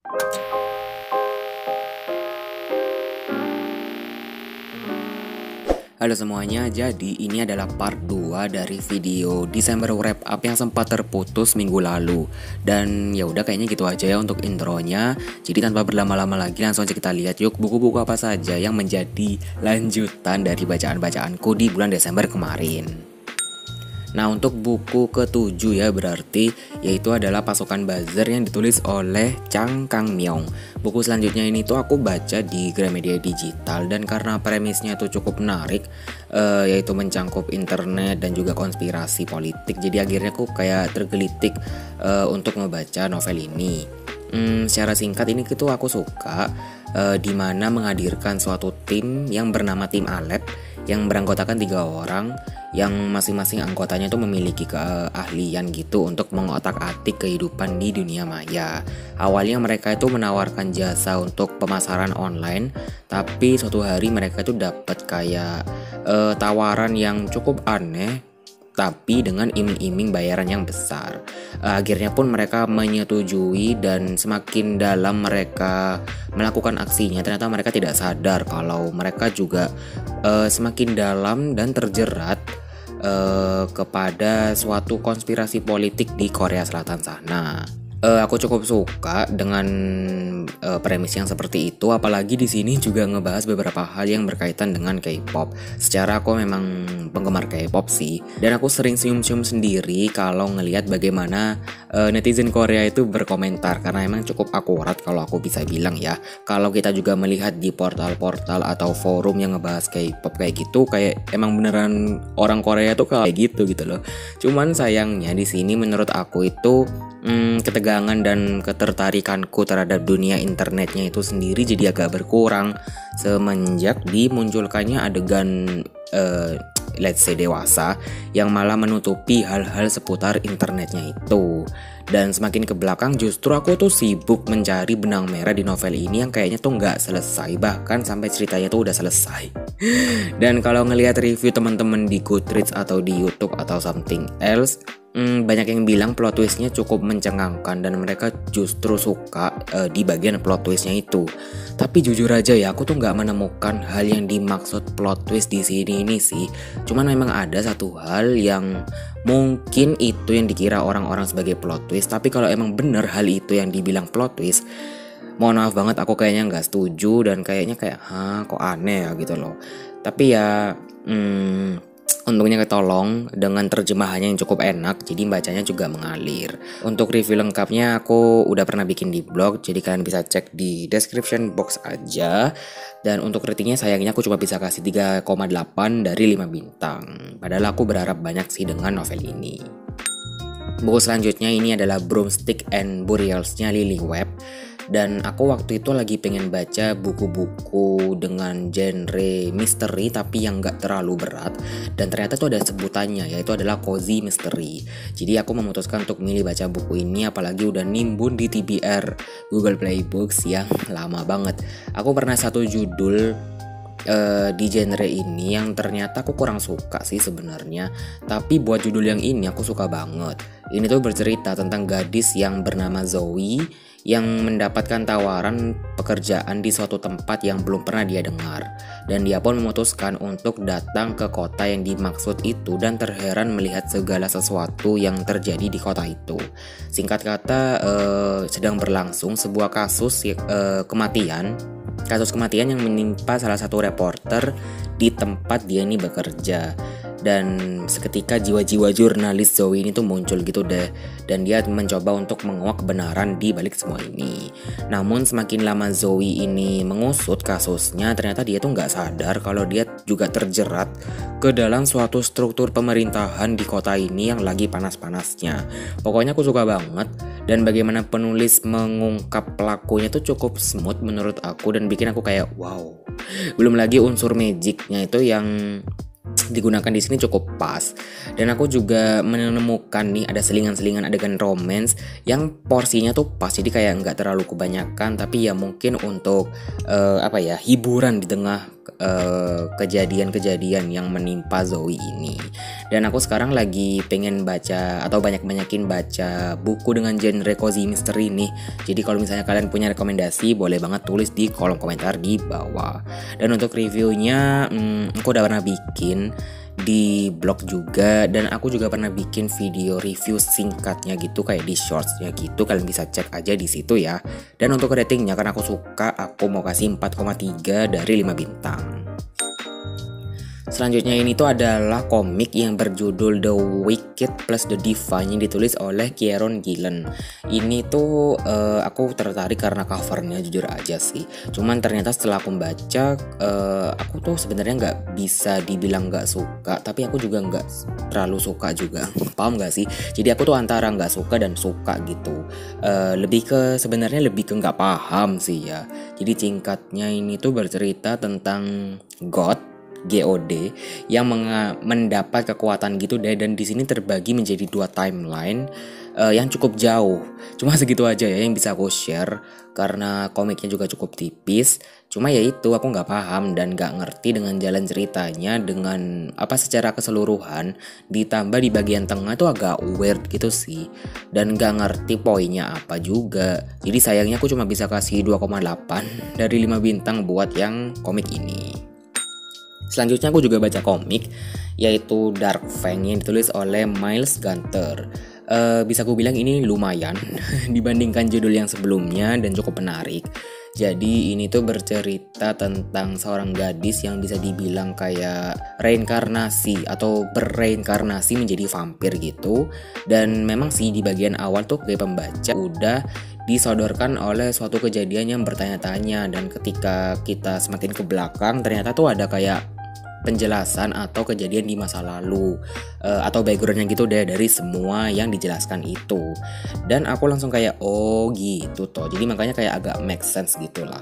Halo semuanya, jadi ini adalah part 2 dari video Desember wrap up yang sempat terputus minggu lalu. Dan ya udah kayaknya gitu aja ya untuk intronya. Jadi tanpa berlama-lama lagi langsung aja kita lihat yuk buku-buku apa saja yang menjadi lanjutan dari bacaan-bacaanku di bulan Desember kemarin. Nah untuk buku ke-7 ya berarti yaitu adalah Pasukan Buzzer yang ditulis oleh Chang Kang Myong. Buku selanjutnya ini tuh aku baca di Gramedia Digital dan karena premisnya tuh cukup menarik, yaitu mencangkup internet dan juga konspirasi politik. Jadi akhirnya aku kayak tergelitik untuk membaca novel ini. Secara singkat ini tuh aku suka dimana menghadirkan suatu tim yang bernama tim Alep yang beranggotakan 3 orang yang masing-masing anggotanya tuh memiliki keahlian gitu untuk mengotak-atik kehidupan di dunia maya. Awalnya mereka itu menawarkan jasa untuk pemasaran online, tapi suatu hari mereka itu dapat kayak tawaran yang cukup aneh tapi dengan iming-iming bayaran yang besar. Akhirnya pun mereka menyetujui dan semakin dalam mereka melakukan aksinya, ternyata mereka tidak sadar kalau mereka juga semakin dalam dan terjerat kepada suatu konspirasi politik di Korea Selatan sana. Aku cukup suka dengan premis yang seperti itu, apalagi di sini juga ngebahas beberapa hal yang berkaitan dengan K-pop. Secara aku memang penggemar K-pop sih, dan aku sering senyum-senyum sendiri kalau ngelihat bagaimana netizen Korea itu berkomentar karena emang cukup akurat kalau aku bisa bilang ya. Kalau kita juga melihat di portal-portal atau forum yang ngebahas K-pop kayak gitu, kayak emang beneran orang Korea tuh kayak gitu loh. Cuman sayangnya di sini menurut aku itu ketegangan dan ketertarikanku terhadap dunia internetnya itu sendiri jadi agak berkurang semenjak dimunculkannya adegan let's say dewasa yang malah menutupi hal-hal seputar internetnya itu. Dan semakin ke belakang justru aku tuh sibuk mencari benang merah di novel ini yang kayaknya tuh nggak selesai, bahkan sampai ceritanya tuh udah selesai. Dan kalau ngelihat review teman-teman di Goodreads atau di YouTube atau something else, banyak yang bilang plot twistnya cukup mencengangkan dan mereka justru suka di bagian plot twistnya itu. Tapi jujur aja ya, aku tuh nggak menemukan hal yang dimaksud plot twist di sini ini sih. Cuman memang ada satu hal yang mungkin itu yang dikira orang-orang sebagai plot twist. Tapi kalau emang bener hal itu yang dibilang plot twist, mohon maaf banget aku kayaknya nggak setuju dan kayaknya kayak kok aneh ya gitu loh. Tapi ya untungnya ketolong dengan terjemahannya yang cukup enak, jadi bacanya juga mengalir. Untuk review lengkapnya aku udah pernah bikin di blog, jadi kalian bisa cek di description box aja. Dan untuk ratingnya sayangnya aku cuma bisa kasih 3,8 dari 5 bintang. Padahal aku berharap banyak sih dengan novel ini. Buku selanjutnya ini adalah Broomstick and Burials-nya Lily Webb. Dan aku waktu itu lagi pengen baca buku-buku dengan genre misteri tapi yang gak terlalu berat. Dan ternyata tuh ada sebutannya, yaitu adalah cozy mystery. Jadi aku memutuskan untuk milih baca buku ini, apalagi udah nimbun di TBR Google Play Books yang lama banget. Aku pernah satu judul di genre ini yang ternyata aku kurang suka sih sebenarnya, tapi buat judul yang ini aku suka banget. Ini tuh bercerita tentang gadis yang bernama Zoe yang mendapatkan tawaran pekerjaan di suatu tempat yang belum pernah dia dengar, dan dia pun memutuskan untuk datang ke kota yang dimaksud itu dan terheran melihat segala sesuatu yang terjadi di kota itu. Singkat kata, sedang berlangsung sebuah kasus kematian yang menimpa salah satu reporter di tempat dia ini bekerja. Dan seketika jiwa-jiwa jurnalis Zoe ini tuh muncul gitu deh, dan dia mencoba untuk menguak kebenaran di balik semua ini. Namun semakin lama Zoe ini mengusut kasusnya, ternyata dia tuh nggak sadar kalau dia juga terjerat ke dalam suatu struktur pemerintahan di kota ini yang lagi panas-panasnya. Pokoknya aku suka banget, dan bagaimana penulis mengungkap pelakunya tuh cukup smooth menurut aku dan bikin aku kayak wow. Belum lagi unsur magicnya itu yang digunakan di sini cukup pas. Dan aku juga menemukan nih ada selingan-selingan adegan romance yang porsinya tuh pas, jadi kayak nggak terlalu kebanyakan, tapi ya mungkin untuk hiburan di tengah kejadian-kejadian yang menimpa Zoe ini. Dan aku sekarang lagi pengen baca atau banyakin baca buku dengan genre cozy mystery nih. Jadi kalau misalnya kalian punya rekomendasi, boleh banget tulis di kolom komentar di bawah. Dan untuk reviewnya, aku udah pernah bikin di blog juga, dan aku juga pernah bikin video review singkatnya gitu kayak di shortsnya gitu, kalian bisa cek aja di situ ya. Dan untuk ratingnya, karena aku suka, aku mau kasih 4,3 dari 5 bintang. Selanjutnya ini tuh adalah komik yang berjudul The Wicked plus The Divine yang ditulis oleh Kieron Gillen. Ini tuh aku tertarik karena covernya, jujur aja sih. Cuman ternyata setelah aku baca, aku tuh sebenarnya nggak bisa dibilang nggak suka, tapi aku juga nggak terlalu suka juga. Paham nggak sih? Jadi aku tuh antara nggak suka dan suka gitu. Sebenarnya lebih ke nggak paham sih ya. Jadi singkatnya ini tuh bercerita tentang God yang mendapat kekuatan gitu deh, dan di sini terbagi menjadi 2 timeline yang cukup jauh. Cuma segitu aja ya yang bisa aku share karena komiknya juga cukup tipis. Cuma ya itu, aku nggak paham dan nggak ngerti dengan jalan ceritanya dengan secara keseluruhan. Ditambah di bagian tengah tuh agak weird gitu sih, dan nggak ngerti poinnya apa juga. Jadi sayangnya aku cuma bisa kasih 2,8 dari 5 bintang buat yang komik ini. Selanjutnya aku juga baca komik, yaitu Dark Fang yang ditulis oleh Miles Gunter. Bisa aku bilang ini lumayan dibandingkan judul yang sebelumnya dan cukup menarik. Jadi ini tuh bercerita tentang seorang gadis yang bisa dibilang kayak reinkarnasi atau berreinkarnasi menjadi vampir gitu. Dan memang sih di bagian awal tuh kayak pembaca udah disodorkan oleh suatu kejadian yang bertanya-tanya, dan ketika kita semakin ke belakang ternyata tuh ada kayak penjelasan atau kejadian di masa lalu atau backgroundnya gitu deh dari semua yang dijelaskan itu. Dan aku langsung kayak oh gitu toh, jadi makanya kayak agak make sense gitu lah.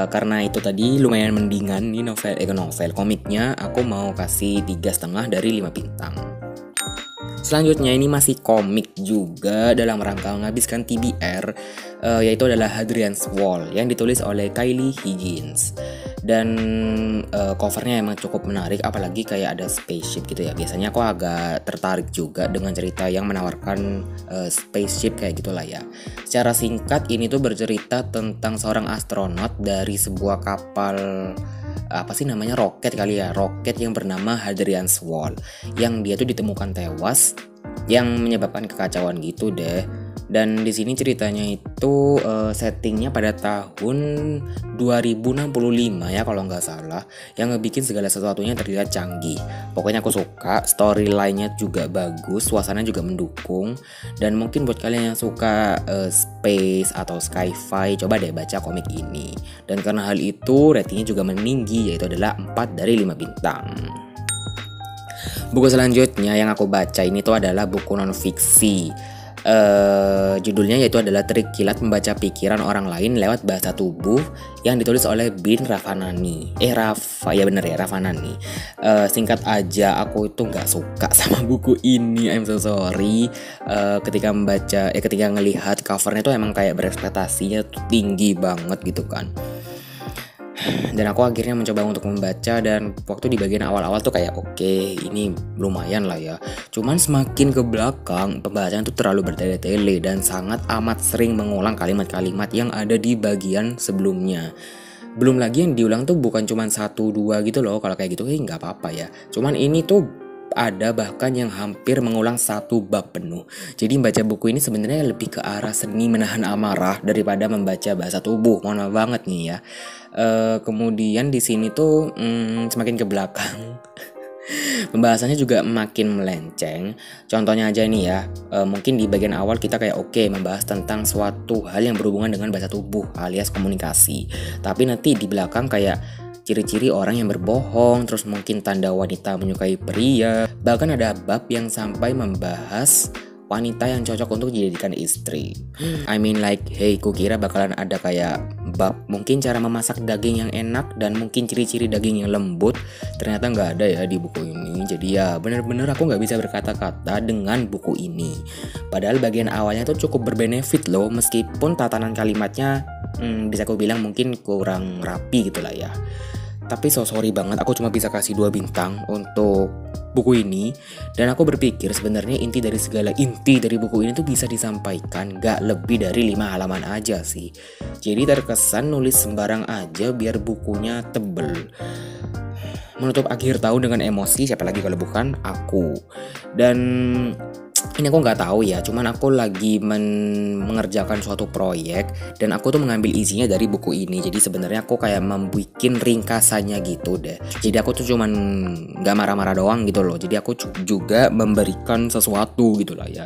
Karena itu tadi lumayan mendingan nih novel komiknya, aku mau kasih 3,5 dari 5 bintang. Selanjutnya ini masih komik juga dalam rangka menghabiskan TBR, yaitu adalah Hadrian's Wall yang ditulis oleh Kylie Higgins. Dan covernya emang cukup menarik, apalagi kayak ada spaceship gitu ya. Biasanya aku agak tertarik juga dengan cerita yang menawarkan spaceship kayak gitulah ya. Secara singkat ini tuh bercerita tentang seorang astronot dari sebuah kapal roket kali ya, roket yang bernama Hadrian's Wall, yang dia tuh ditemukan tewas, yang menyebabkan kekacauan gitu deh. Dan di sini ceritanya itu settingnya pada tahun 2065 ya kalau nggak salah, yang ngebikin segala sesuatunya terlihat canggih. Pokoknya aku suka, storyline-nya juga bagus, suasananya juga mendukung. Dan mungkin buat kalian yang suka space atau sci-fi, coba deh baca komik ini. Dan karena hal itu ratingnya juga meninggi, yaitu adalah 4 dari 5 bintang. Buku selanjutnya yang aku baca ini tuh adalah buku non-fiksi. Judulnya yaitu adalah Trik Kilat Membaca Pikiran Orang Lain Lewat Bahasa Tubuh, yang ditulis oleh Bin Ravanani. Ravanani. Singkat aja, aku itu nggak suka sama buku ini. I'm so sorry. Ketika ngelihat covernya tuh emang kayak berekspektasinya tuh tinggi banget gitu kan. Dan aku akhirnya mencoba untuk membaca, dan waktu di bagian awal-awal tuh kayak oke, ini lumayan lah ya. Cuman semakin ke belakang pembahasan tuh terlalu bertele-tele dan sangat amat sering mengulang kalimat-kalimat yang ada di bagian sebelumnya. Belum lagi yang diulang tuh bukan cuman 1-2 gitu loh. Kalau kayak gitu nggak apa-apa ya. Cuman ini tuh ada bahkan yang hampir mengulang 1 bab penuh. Jadi membaca buku ini sebenarnya lebih ke arah seni menahan amarah daripada membaca bahasa tubuh. Mohon maaf banget nih ya. Kemudian di sini tuh semakin ke belakang pembahasannya juga makin melenceng. Contohnya aja nih ya, mungkin di bagian awal kita kayak membahas tentang suatu hal yang berhubungan dengan bahasa tubuh alias komunikasi. Tapi nanti di belakang kayak ciri-ciri orang yang berbohong, terus mungkin tanda wanita menyukai pria. Bahkan ada bab yang sampai membahas wanita yang cocok untuk dijadikan istri. I mean like, hey, kukira bakalan ada kayak bab mungkin cara memasak daging yang enak dan mungkin ciri-ciri daging yang lembut. Ternyata nggak ada ya di buku ini. Jadi ya bener-bener aku nggak bisa berkata-kata dengan buku ini. Padahal bagian awalnya tuh cukup berbenefit loh, meskipun tatanan kalimatnya bisa aku bilang mungkin kurang rapi gitu lah ya. Tapi sorry banget, aku cuma bisa kasih 2 bintang untuk buku ini. Dan aku berpikir sebenarnya inti dari buku ini tuh bisa disampaikan gak lebih dari 5 halaman aja sih. Jadi terkesan nulis sembarang aja biar bukunya tebel. Menutup akhir tahun dengan emosi, siapa lagi kalau bukan aku. Dan ini aku nggak tahu ya, cuman aku lagi mengerjakan suatu proyek dan aku tuh mengambil isinya dari buku ini. Jadi sebenarnya aku kayak membuat ringkasannya gitu deh. Jadi aku tuh cuman nggak marah-marah doang gitu loh. Jadi aku juga memberikan sesuatu gitu lah ya.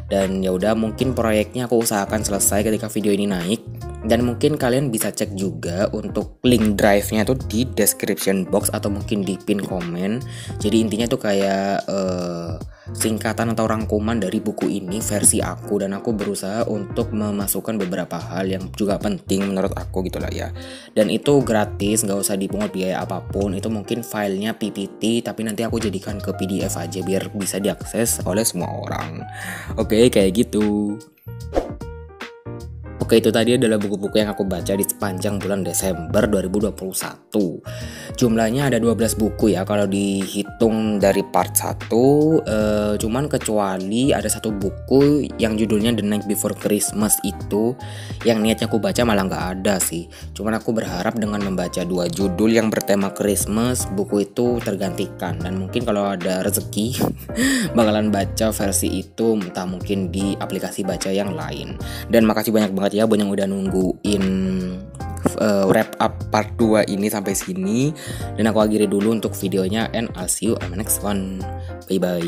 Dan ya udah, mungkin proyeknya aku usahakan selesai ketika video ini naik. Dan mungkin kalian bisa cek juga untuk link drive-nya tuh di description box atau mungkin di pin komen. Jadi intinya tuh kayak singkatan atau rangkuman dari buku ini versi aku, dan aku berusaha untuk memasukkan beberapa hal yang juga penting menurut aku gitu lah ya. Dan itu gratis, nggak usah dipungut biaya apapun. Itu mungkin filenya PPT, tapi nanti aku jadikan ke PDF aja biar bisa diakses oleh semua orang. Oke, kayak gitu. Oke, itu tadi adalah buku-buku yang aku baca di sepanjang bulan Desember 2021. Jumlahnya ada 12 buku ya kalau dihitung dari part 1. Cuman kecuali ada satu buku yang judulnya The Night Before Christmas itu, yang niatnya aku baca malah nggak ada sih. Cuman aku berharap dengan membaca 2 judul yang bertema Christmas, buku itu tergantikan. Dan mungkin kalau ada rezeki bakalan baca versi itu, entah mungkin di aplikasi baca yang lain. Dan makasih banyak banget ya buat yang udah nungguin wrap up part 2 ini sampai sini. Dan aku akhiri dulu untuk videonya, and I'll see you on the next one. Bye bye.